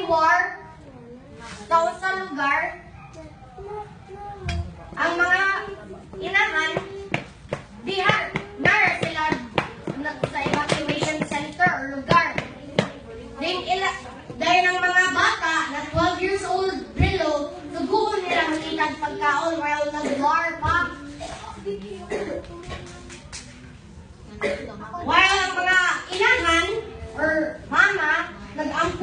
war sa lugar, ang mga inahan, nar sila sa evacuation center or lugar. Dahil ng mga bata na 12 years old below, suguon nila makitag pagkaon while nag-war pa. While ang mga inahan or mama nag-ampon